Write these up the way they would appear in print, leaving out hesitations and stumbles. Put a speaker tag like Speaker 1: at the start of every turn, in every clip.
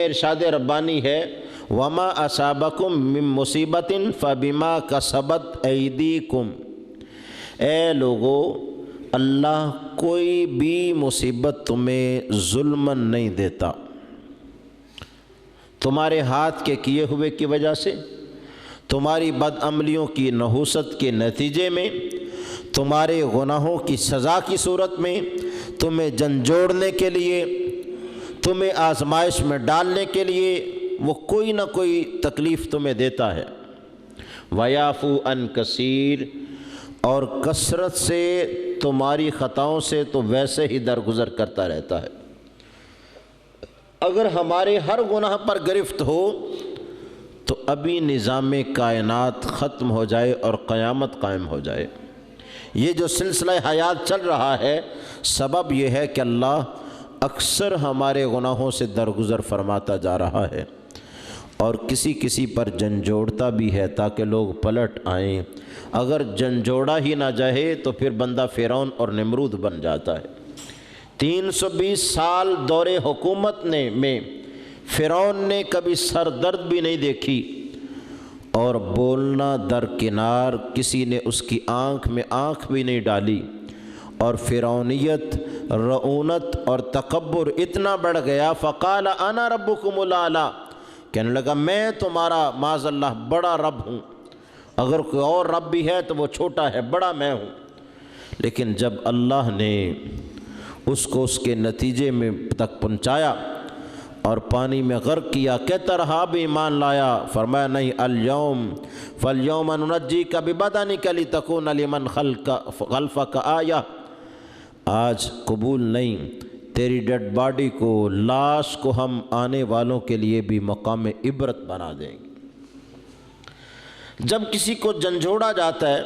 Speaker 1: ارشاد ربانی ہے وما اصابکم من مصیبت فبما کسبت ایدیکم، اے لوگو اللہ کوئی بھی مصیبت تمہیں ظلماً نہیں دیتا، تمہارے ہاتھ کے کیے ہوئے کی وجہ سے، تمہاری بد عملیوں کی نحوست کے نتیجے میں، تمہارے گناہوں کی سزا کی صورت میں، تمہیں جھنجھوڑنے کے لیے، تمہیں آزمائش میں ڈالنے کے لیے وہ کوئی نہ کوئی تکلیف تمہیں دیتا ہے۔ وَيَعْفُو عَنْ کثیر، اور کثرت سے تمہاری خطاؤں سے تو ویسے ہی درگزر کرتا رہتا ہے۔ اگر ہمارے ہر گناہ پر گرفت ہو تو ابھی نظام کائنات ختم ہو جائے اور قیامت قائم ہو جائے۔ یہ جو سلسلہ حیات چل رہا ہے، سبب یہ ہے کہ اللہ اکثر ہمارے گناہوں سے درگزر فرماتا جا رہا ہے اور کسی کسی پر جھنجھوڑتا بھی ہے تاکہ لوگ پلٹ آئیں۔ اگر جھنجھوڑا ہی نہ جائے تو پھر بندہ فرعون اور نمرود بن جاتا ہے۔ 320 سال دور حکومت میں فرعون نے کبھی سر درد بھی نہیں دیکھی، اور بولنا درکنار کسی نے اس کی آنکھ میں آنکھ بھی نہیں ڈالی، اور فرعونیت، رعونت اور تکبر اتنا بڑھ گیا فقال انا ربکم الاعلی، کہنے لگا میں تمہارا معاذ اللہ بڑا رب ہوں، اگر کوئی اور رب بھی ہے تو وہ چھوٹا ہے، بڑا میں ہوں۔ لیکن جب اللہ نے اس کو اس کے نتیجے میں تک پہنچایا اور پانی میں غرق کیا، کہتا رہا بھی ایمان لایا، فرمایا نہیں اليوم فالیوم ننجیک ببدنک لتکون لمن خلفک آیہ، آج قبول نہیں، تیری ڈیڈ باڈی کو، لاش کو ہم آنے والوں کے لیے بھی مقام عبرت بنا دیں گے۔ جب کسی کو جھنجھوڑا جاتا ہے،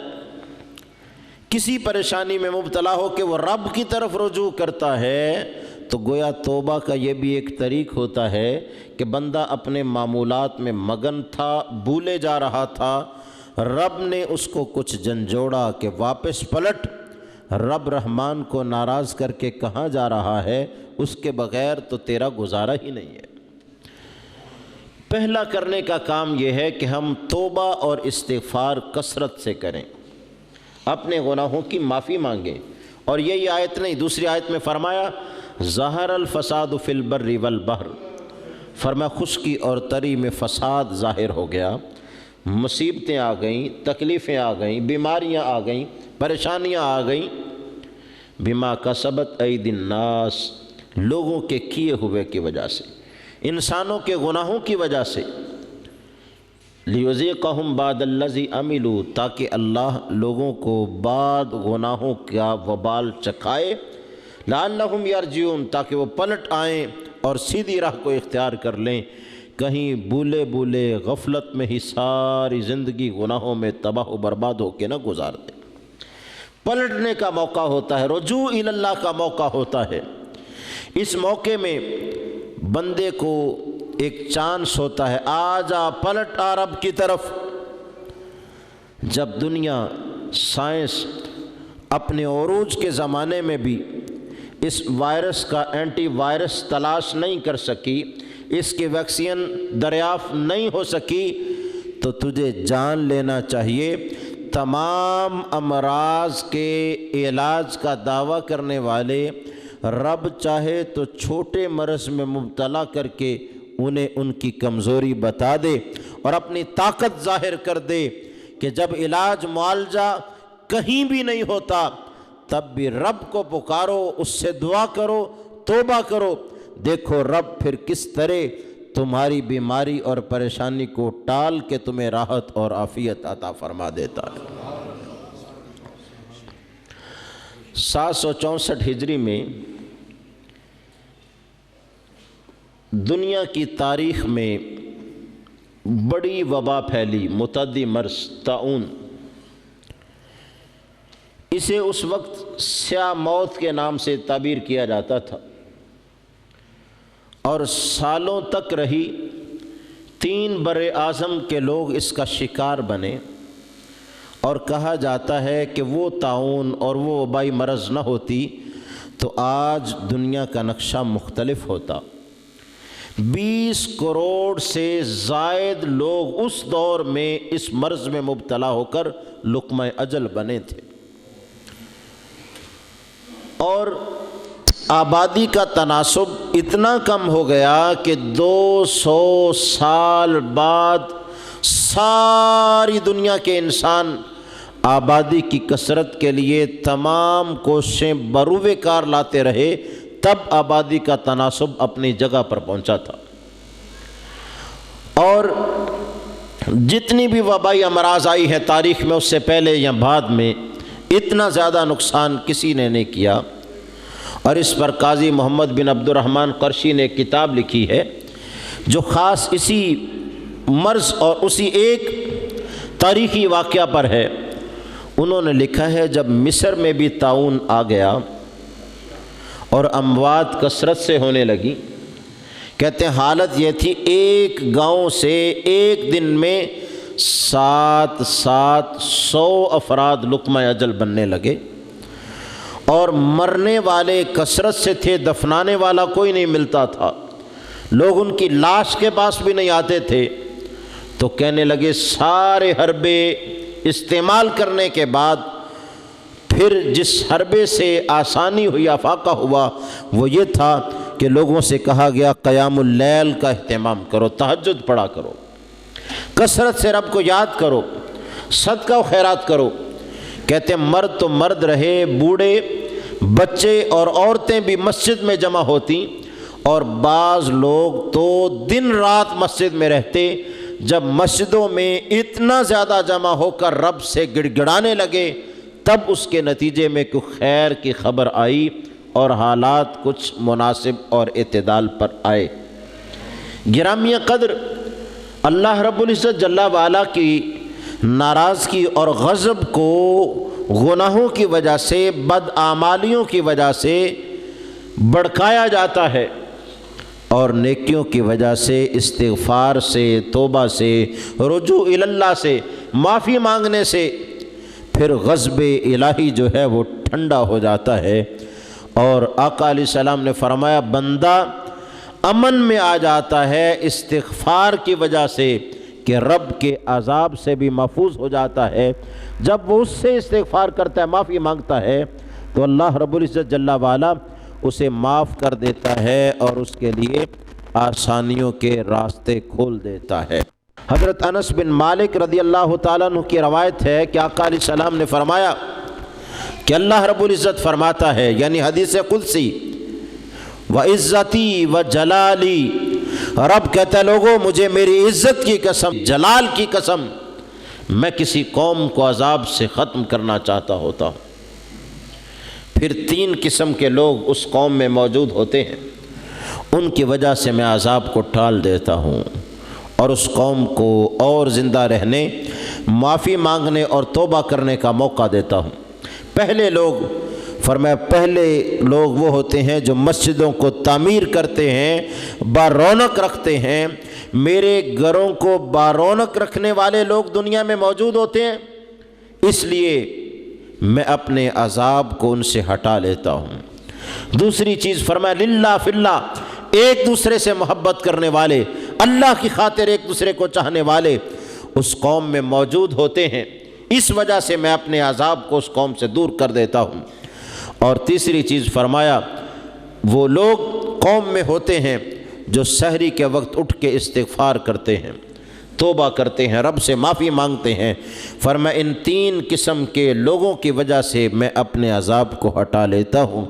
Speaker 1: کسی پریشانی میں مبتلا ہو کہ وہ رب کی طرف رجوع کرتا ہے، تو گویا توبہ کا یہ بھی ایک طریق ہوتا ہے کہ بندہ اپنے معمولات میں مگن تھا، بھولے جا رہا تھا، رب نے اس کو کچھ جھنجھوڑا کہ واپس پلٹ، رب رحمان کو ناراض کر کے کہاں جا رہا ہے، اس کے بغیر تو تیرا گزارا ہی نہیں ہے۔ پہلا کرنے کا کام یہ ہے کہ ہم توبہ اور استغفار کثرت سے کریں، اپنے گناہوں کی معافی مانگیں۔ اور یہی آیت نہیں، دوسری آیت میں فرمایا ظہر الفساد فی البر والبحر، فرمایا خشکی اور تری میں فساد ظاہر ہو گیا، مصیبتیں آ گئیں، تکلیفیں آ گئیں، بیماریاں آ گئیں، پریشانیاں آ گئیں، بما کسبت ایدی الناس، لوگوں کے کیے ہوئے کی وجہ سے، انسانوں کے گناہوں کی وجہ سے، لیذیقہم بعد الذی عملوا، تاکہ اللہ لوگوں کو بعد گناہوں کا وبال چکھائے، لعلہم یرجعون، تاکہ وہ پلٹ آئیں اور سیدھی راہ کو اختیار کر لیں، کہیں بولے بولے غفلت میں ہی ساری زندگی گناہوں میں تباہ و برباد ہو کے نہ گزار دیں۔ پلٹنے کا موقع ہوتا ہے، رجوع الی اللہ کا موقع ہوتا ہے۔ اس موقع میں بندے کو ایک چانس ہوتا ہے، آجا پلٹ آ رب کی طرف۔ جب دنیا، سائنس اپنے عروج کے زمانے میں بھی اس وائرس کا اینٹی وائرس تلاش نہیں کر سکی، اس کی ویکسین دریافت نہیں ہو سکی، تو تجھے جان لینا چاہیے تمام امراض کے علاج کا دعویٰ کرنے والے رب چاہے تو چھوٹے مرض میں مبتلا کر کے انہیں ان کی کمزوری بتا دے اور اپنی طاقت ظاہر کر دے کہ جب علاج معالجہ کہیں بھی نہیں ہوتا تب بھی رب کو پکارو، اس سے دعا کرو، توبہ کرو، دیکھو رب پھر کس طرح تمہاری بیماری اور پریشانی کو ٹال کے تمہیں راحت اور عافیت عطا فرما دیتا ہے۔ 764 ہجری میں دنیا کی تاریخ میں بڑی وبا پھیلی، متعدی مرض، طاعون۔ اسے اس وقت سیاہ موت کے نام سے تعبیر کیا جاتا تھا، اور سالوں تک رہی۔ 3 برِ اعظم کے لوگ اس کا شکار بنے، اور کہا جاتا ہے کہ وہ طاعون اور وہ وبائی مرض نہ ہوتی تو آج دنیا کا نقشہ مختلف ہوتا۔ 20 کروڑ سے زائد لوگ اس دور میں اس مرض میں مبتلا ہو کر لقمہ اجل بنے تھے، اور آبادی کا تناسب اتنا کم ہو گیا کہ 200 سال بعد ساری دنیا کے انسان آبادی کی کثرت کے لیے تمام کوششیں بروئے کار لاتے رہے، تب آبادی کا تناسب اپنی جگہ پر پہنچا تھا۔ اور جتنی بھی وبائی امراض آئی ہیں تاریخ میں، اس سے پہلے یا بعد میں اتنا زیادہ نقصان کسی نے نہیں کیا۔ اور اس پر قاضی محمد بن عبد الرحمن قرشی نے ایک کتاب لکھی ہے جو خاص اسی مرض اور اسی ایک تاریخی واقعہ پر ہے۔ انہوں نے لکھا ہے جب مصر میں بھی طاعون آ گیا اور اموات کثرت سے ہونے لگی، کہتے ہیں حالت یہ تھی ایک گاؤں سے ایک دن میں 700 افراد لقمہ اجل بننے لگے، اور مرنے والے کثرت سے تھے، دفنانے والا کوئی نہیں ملتا تھا، لوگ ان کی لاش کے پاس بھی نہیں آتے تھے۔ تو کہنے لگے سارے حربے استعمال کرنے کے بعد پھر جس حربے سے آسانی ہوئی، افاقہ ہوا، وہ یہ تھا کہ لوگوں سے کہا گیا قیام اللیل کا اہتمام کرو، تہجد پڑھا کرو، کثرت سے رب کو یاد کرو، صدقہ و خیرات کرو۔ کہتے ہیں مرد تو مرد رہے، بوڑھے، بچے اور عورتیں بھی مسجد میں جمع ہوتی، اور بعض لوگ تو دن رات مسجد میں رہتے۔ جب مسجدوں میں اتنا زیادہ جمع ہو کر رب سے گڑ گڑانے لگے، تب اس کے نتیجے میں کوئی خیر کی خبر آئی اور حالات کچھ مناسب اور اعتدال پر آئے۔ گرامی قدر، اللہ رب العزت جل وعلا کی ناراضگی اور غضب کو گناہوں کی وجہ سے، بدعمالیوں کی وجہ سے بڑکایا جاتا ہے، اور نیکیوں کی وجہ سے، استغفار سے، توبہ سے، رجوع الی اللہ سے، معافی مانگنے سے پھر غضب الہی جو ہے وہ ٹھنڈا ہو جاتا ہے۔ اور آقا علیہ السلام نے فرمایا بندہ امن میں آ جاتا ہے استغفار کی وجہ سے کہ رب کے عذاب سے بھی محفوظ ہو جاتا ہے۔ جب وہ اس سے استغفار کرتا ہے، معافی مانگتا ہے، تو اللہ رب العزت جل وعلا اسے معاف کر دیتا ہے اور اس کے لیے آسانیوں کے راستے کھول دیتا ہے۔ حضرت انس بن مالک رضی اللہ تعالیٰ عنہ کی روایت ہے کہ آقا علیہ السلام نے فرمایا کہ اللہ رب العزت فرماتا ہے، یعنی حدیث قدسی، وَعِزَّتِي وَجَلَالِي، رب کہتا ہے لوگوں مجھے میری عزت کی قسم، جلال کی قسم، میں کسی قوم کو عذاب سے ختم کرنا چاہتا ہوتا ہوں، پھر 3 قسم کے لوگ اس قوم میں موجود ہوتے ہیں، ان کی وجہ سے میں عذاب کو ٹال دیتا ہوں اور اس قوم کو اور زندہ رہنے، معافی مانگنے اور توبہ کرنے کا موقع دیتا ہوں۔ پہلے لوگ، فرمایا پہلے لوگ وہ ہوتے ہیں جو مسجدوں کو تعمیر کرتے ہیں، بارونق رکھتے ہیں۔ میرے گھروں کو بارونق رکھنے والے لوگ دنیا میں موجود ہوتے ہیں، اس لیے میں اپنے عذاب کو ان سے ہٹا لیتا ہوں۔ دوسری چیز فرمایا للہ فی اللہ، ایک دوسرے سے محبت کرنے والے، اللہ کی خاطر ایک دوسرے کو چاہنے والے اس قوم میں موجود ہوتے ہیں، اس وجہ سے میں اپنے عذاب کو اس قوم سے دور کر دیتا ہوں۔ اور تیسری چیز فرمایا وہ لوگ قوم میں ہوتے ہیں جو سحری کے وقت اٹھ کے استغفار کرتے ہیں، توبہ کرتے ہیں، رب سے معافی مانگتے ہیں۔ فرمایا ان 3 قسم کے لوگوں کی وجہ سے میں اپنے عذاب کو ہٹا لیتا ہوں۔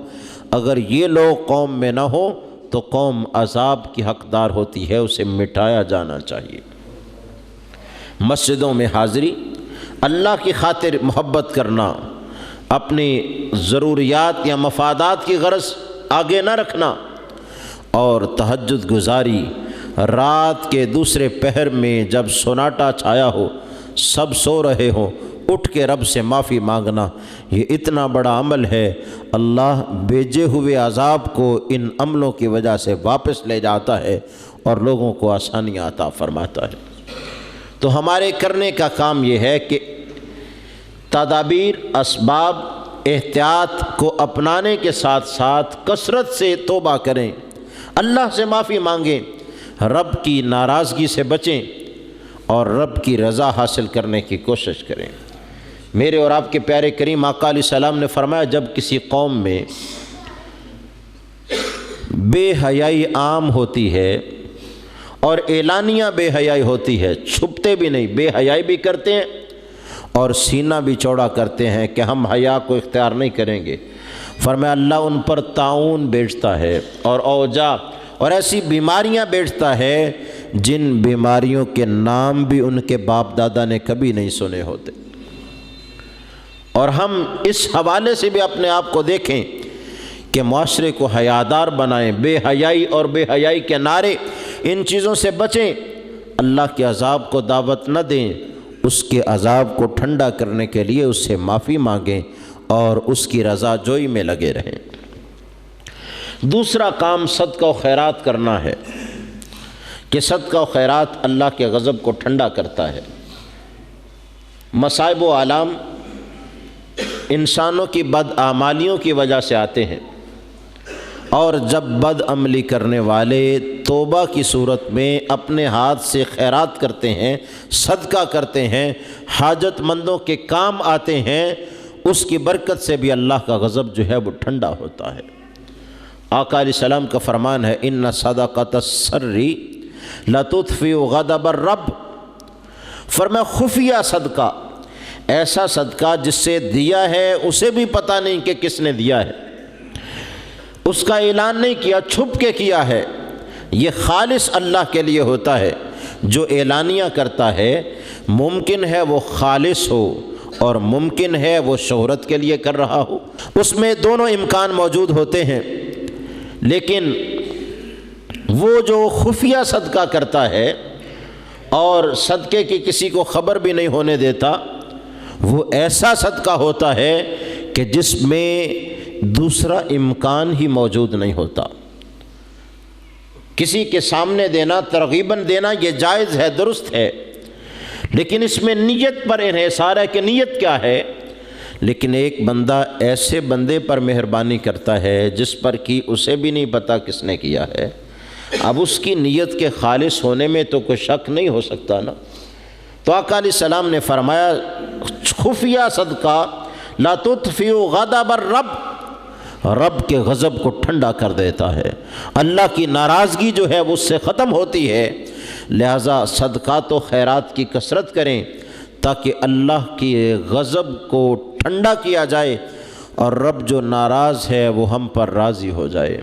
Speaker 1: اگر یہ لوگ قوم میں نہ ہو تو قوم عذاب کی حقدار ہوتی ہے، اسے مٹایا جانا چاہیے۔ مسجدوں میں حاضری، اللہ کی خاطر محبت کرنا، اپنی ضروریات یا مفادات کی غرض آگے نہ رکھنا، اور تہجد گزاری، رات کے دوسرے پہر میں جب سناٹا چھایا ہو، سب سو رہے ہوں، اٹھ کے رب سے معافی مانگنا، یہ اتنا بڑا عمل ہے۔ اللہ بھیجے ہوئے عذاب کو ان عملوں کی وجہ سے واپس لے جاتا ہے اور لوگوں کو آسانیاں عطا فرماتا ہے۔ تو ہمارے کرنے کا کام یہ ہے کہ تدابیر، اسباب، احتیاط کو اپنانے کے ساتھ ساتھ کثرت سے توبہ کریں، اللہ سے معافی مانگیں، رب کی ناراضگی سے بچیں اور رب کی رضا حاصل کرنے کی کوشش کریں۔ میرے اور آپ کے پیارے کریم آقا علیہ السلام نے فرمایا، جب کسی قوم میں بے حیائی عام ہوتی ہے اور اعلانیہ بے حیائی ہوتی ہے، چھپتے بھی نہیں، بے حیائی بھی کرتے ہیں اور سینہ بھی چوڑا کرتے ہیں کہ ہم حیا کو اختیار نہیں کریں گے، فرمایا اللہ ان پر طاعون بھیجتا ہے اور اوجاع اور ایسی بیماریاں بھیجتا ہے جن بیماریوں کے نام بھی ان کے باپ دادا نے کبھی نہیں سنے ہوتے۔ اور ہم اس حوالے سے بھی اپنے آپ کو دیکھیں کہ معاشرے کو حیادار بنائیں، بے حیائی اور بے حیائی کے نعرے، ان چیزوں سے بچیں، اللہ کے عذاب کو دعوت نہ دیں، اس کے عذاب کو ٹھنڈا کرنے کے لیے اس سے معافی مانگیں اور اس کی رضا جوئی میں لگے رہیں۔ دوسرا کام صدقہ و خیرات کرنا ہے کہ صدقہ و خیرات اللہ کے غضب کو ٹھنڈا کرتا ہے۔ مصائب و آلام انسانوں کی بدعمالیوں کی وجہ سے آتے ہیں، اور جب بد عملی کرنے والے توبہ کی صورت میں اپنے ہاتھ سے خیرات کرتے ہیں، صدقہ کرتے ہیں، حاجت مندوں کے کام آتے ہیں، اس کی برکت سے بھی اللہ کا غضب جو ہے وہ ٹھنڈا ہوتا ہے۔ آقا علیہ السلام کا فرمان ہے، ان صدقۃ السر لتطفئ غضب الرب، فرمایا خفیہ صدقہ، ایسا صدقہ جس سے دیا ہے اسے بھی پتہ نہیں کہ کس نے دیا ہے، اس کا اعلان نہیں کیا، چھپ کے کیا ہے، یہ خالص اللہ کے لیے ہوتا ہے۔ جو اعلانیہ کرتا ہے ممکن ہے وہ خالص ہو اور ممکن ہے وہ شہرت کے لیے کر رہا ہو، اس میں دونوں امکان موجود ہوتے ہیں، لیکن وہ جو خفیہ صدقہ کرتا ہے اور صدقے کی کسی کو خبر بھی نہیں ہونے دیتا، وہ ایسا صدقہ ہوتا ہے کہ جس میں دوسرا امکان ہی موجود نہیں ہوتا۔ کسی کے سامنے دینا، ترغیباً دینا، یہ جائز ہے، درست ہے، لیکن اس میں نیت پر انحصار ہے کہ نیت کیا ہے۔ لیکن ایک بندہ ایسے بندے پر مہربانی کرتا ہے جس پر کہ اسے بھی نہیں پتا کس نے کیا ہے، اب اس کی نیت کے خالص ہونے میں تو کوئی شک نہیں ہو سکتا نا۔ تو آقا علیہ السلام نے فرمایا خفیہ صدقہ لا تطفئ غضب الرب، رب کے غضب کو ٹھنڈا کر دیتا ہے، اللہ کی ناراضگی جو ہے وہ اس سے ختم ہوتی ہے۔ لہٰذا صدقات و خیرات کی کثرت کریں تاکہ اللہ کی غضب کو ٹھنڈا کیا جائے اور رب جو ناراض ہے وہ ہم پر راضی ہو جائے۔